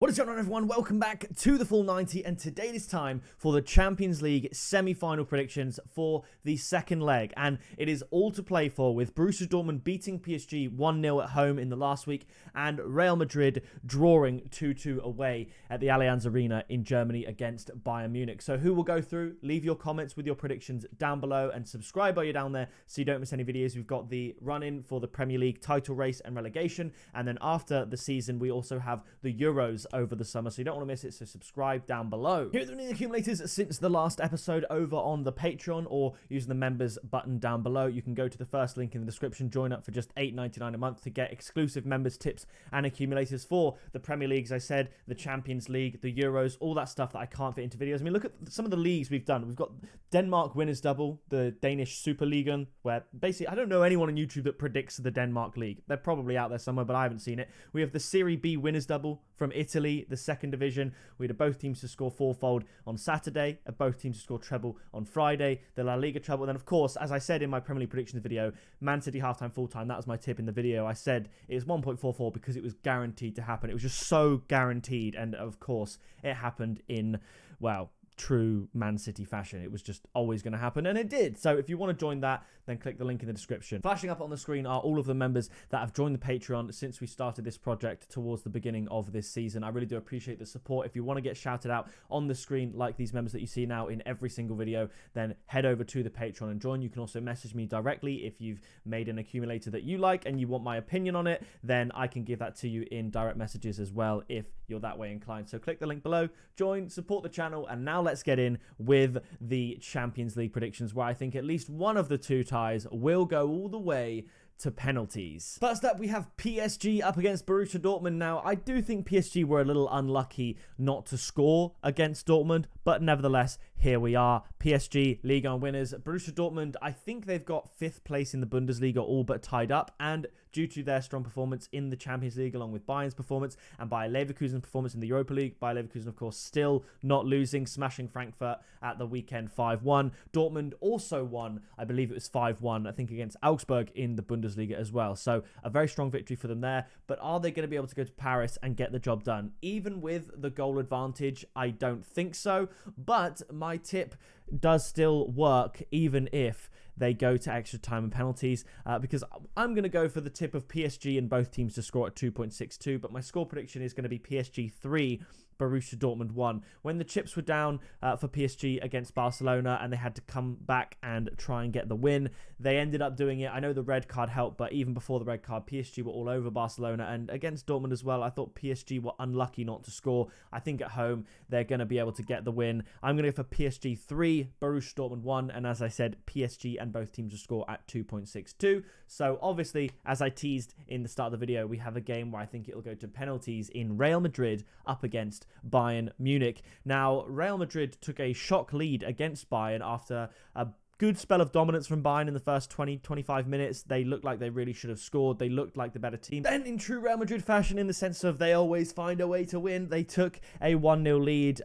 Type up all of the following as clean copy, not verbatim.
What is going on, everyone? Welcome back to the Full 90, and today it is time for the Champions League semi-final predictions for the second leg, and it is all to play for, with Borussia Dortmund beating PSG 1-0 at home in the last week and Real Madrid drawing 2-2 away at the Allianz Arena in Germany against Bayern Munich. So who will go through? Leave your comments with your predictions down below and subscribe while you're down there so you don't miss any videos. We've got the run-in for the Premier League title race and relegation, and then after the season we also have the Euros over the summer, so you don't want to miss it, so subscribe down below. Here are the winning accumulators since the last episode over on the Patreon, or using the members button down below. You can go to the first link in the description, join up for just $8.99 a month to get exclusive members tips and accumulators for the Premier League, as I said, the Champions League, the Euros, all that stuff that I can't fit into videos. I mean, look at some of the leagues we've done. We've got Denmark winners double, the Danish Superligaen, where basically I don't know anyone on YouTube that predicts the Denmark league. They're probably out there somewhere, but I haven't seen it. We have the Serie B winners double from Italy, the second division. We had both teams to score fourfold on Saturday, both teams to score treble on Friday, the La Liga treble. And then, of course, as I said in my Premier League predictions video, Man City halftime, full-time, that was my tip in the video. I said it was 1.44 because it was guaranteed to happen. It was just so guaranteed. And, of course, it happened in, well, true Man City fashion. It was just always going to happen, and it did. So if you want to join that, then click the link in the description. Flashing up on the screen are all of the members that have joined the Patreon since we started this project towards the beginning of this season. I really do appreciate the support. If you want to get shouted out on the screen like these members that you see now in every single video, then head over to the Patreon and join. You can also message me directly if you've made an accumulator that you like and you want my opinion on it, then I can give that to you in direct messages as well if you're that way inclined. So click the link below, join, support the channel, and now let's get in with the Champions League predictions, where I think at least one of the two ties will go all the way to penalties. First up, we have PSG up against Borussia Dortmund. Now, I do think PSG were a little unlucky not to score against Dortmund, but nevertheless, here we are. PSG, Ligue 1 winners. Borussia Dortmund, I think they've got 5th place in the Bundesliga, all but tied up, and due to their strong performance in the Champions League, along with Bayern's performance and Bayer Leverkusen's performance in the Europa League, Bayer Leverkusen, of course, still not losing, smashing Frankfurt at the weekend 5-1. Dortmund also won, I believe it was 5-1, I think, against Augsburg in the Bundesliga as well. So a very strong victory for them there. But are they going to be able to go to Paris and get the job done? Even with the goal advantage, I don't think so. But my tip does still work, even if they go to extra time and penalties, because I'm going to go for the tip of PSG and both teams to score at 2.62, but my score prediction is going to be PSG 3, Borussia Dortmund 1. When the chips were down for PSG against Barcelona and they had to come back and try and get the win, they ended up doing it. I know the red card helped, but even before the red card, PSG were all over Barcelona, and against Dortmund as well, I thought PSG were unlucky not to score. I think at home, they're going to be able to get the win. I'm going to go for PSG 3, Borussia Dortmund 1, and as I said, PSG and both teams to score at 2.62. So obviously, as I teased in the start of the video, we have a game where I think it'll go to penalties in Real Madrid up against Bayern Munich. Now, Real Madrid took a shock lead against Bayern after a good spell of dominance from Bayern in the first 20-25 minutes. They looked like they really should have scored. They looked like the better team. Then, in true Real Madrid fashion, in the sense of they always find a way to win, they took a 1-0 lead.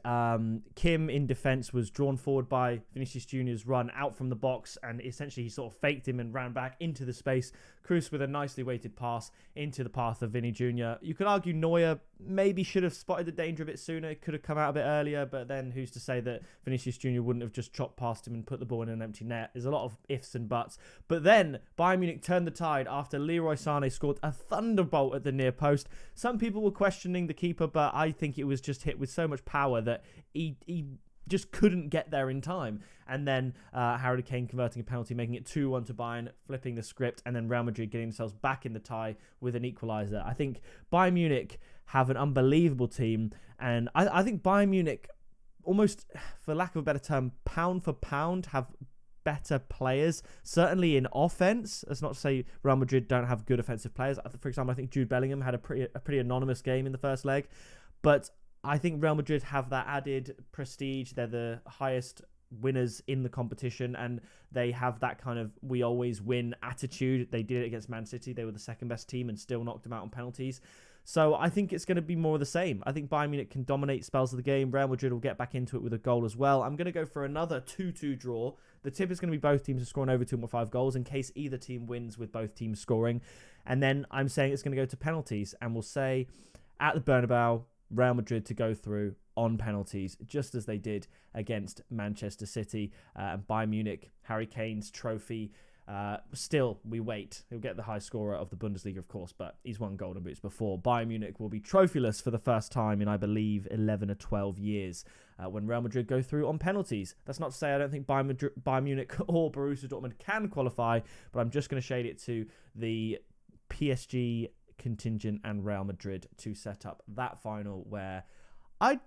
Kim, in defence, was drawn forward by Vinicius Jr.'s run out from the box, and essentially he sort of faked him and ran back into the space. Kroos with a nicely weighted pass into the path of Vinny Jr. You could argue Neuer maybe should have spotted the danger a bit sooner, could have come out a bit earlier, but then who's to say that Vinicius Jr. wouldn't have just chopped past him and put the ball in an empty net? There's a lot of ifs and buts. But then Bayern Munich turned the tide after Leroy Sané scored a thunderbolt at the near post. Some people were questioning the keeper, but I think it was just hit with so much power that he just couldn't get there in time. And then Harry Kane converting a penalty, making it 2-1 to Bayern, flipping the script, and then Real Madrid getting themselves back in the tie with an equaliser. I think Bayern Munich have an unbelievable team, and I think Bayern Munich, almost, for lack of a better term, pound for pound, have better players, certainly in offense. That's not to say Real Madrid don't have good offensive players. For example, I think Jude Bellingham had a pretty anonymous game in the first leg, but I think Real Madrid have that added prestige. They're the highest winners in the competition, and they have that kind of we always win attitude. They did it against Man City. They were the second best team and still knocked them out on penalties. So I think it's going to be more of the same. I think Bayern Munich can dominate spells of the game. Real Madrid will get back into it with a goal as well. I'm going to go for another 2-2 draw. The tip is going to be both teams scoring over 2.5 goals in case either team wins with both teams scoring. And then I'm saying it's going to go to penalties, and we'll say at the Bernabeu, Real Madrid to go through on penalties, just as they did against Manchester City and Bayern Munich. Harry Kane's trophy. Still, we wait. He'll get the high scorer of the Bundesliga, of course, but he's won Golden Boots before. Bayern Munich will be trophyless for the first time in, I believe, 11 or 12 years when Real Madrid go through on penalties. That's not to say I don't think Bayern Munich or Borussia Dortmund can qualify, but I'm just going to shade it to the PSG contingent and Real Madrid to set up that final where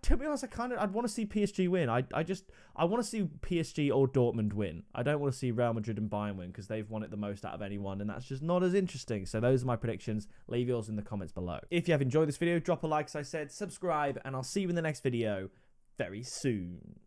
to be honest, I'd want to see PSG win. I want to see PSG or Dortmund win. I don't want to see Real Madrid and Bayern win because they've won it the most out of anyone, and that's just not as interesting. So those are my predictions. Leave yours in the comments below. If you have enjoyed this video, drop a like, as I said, subscribe, and I'll see you in the next video very soon.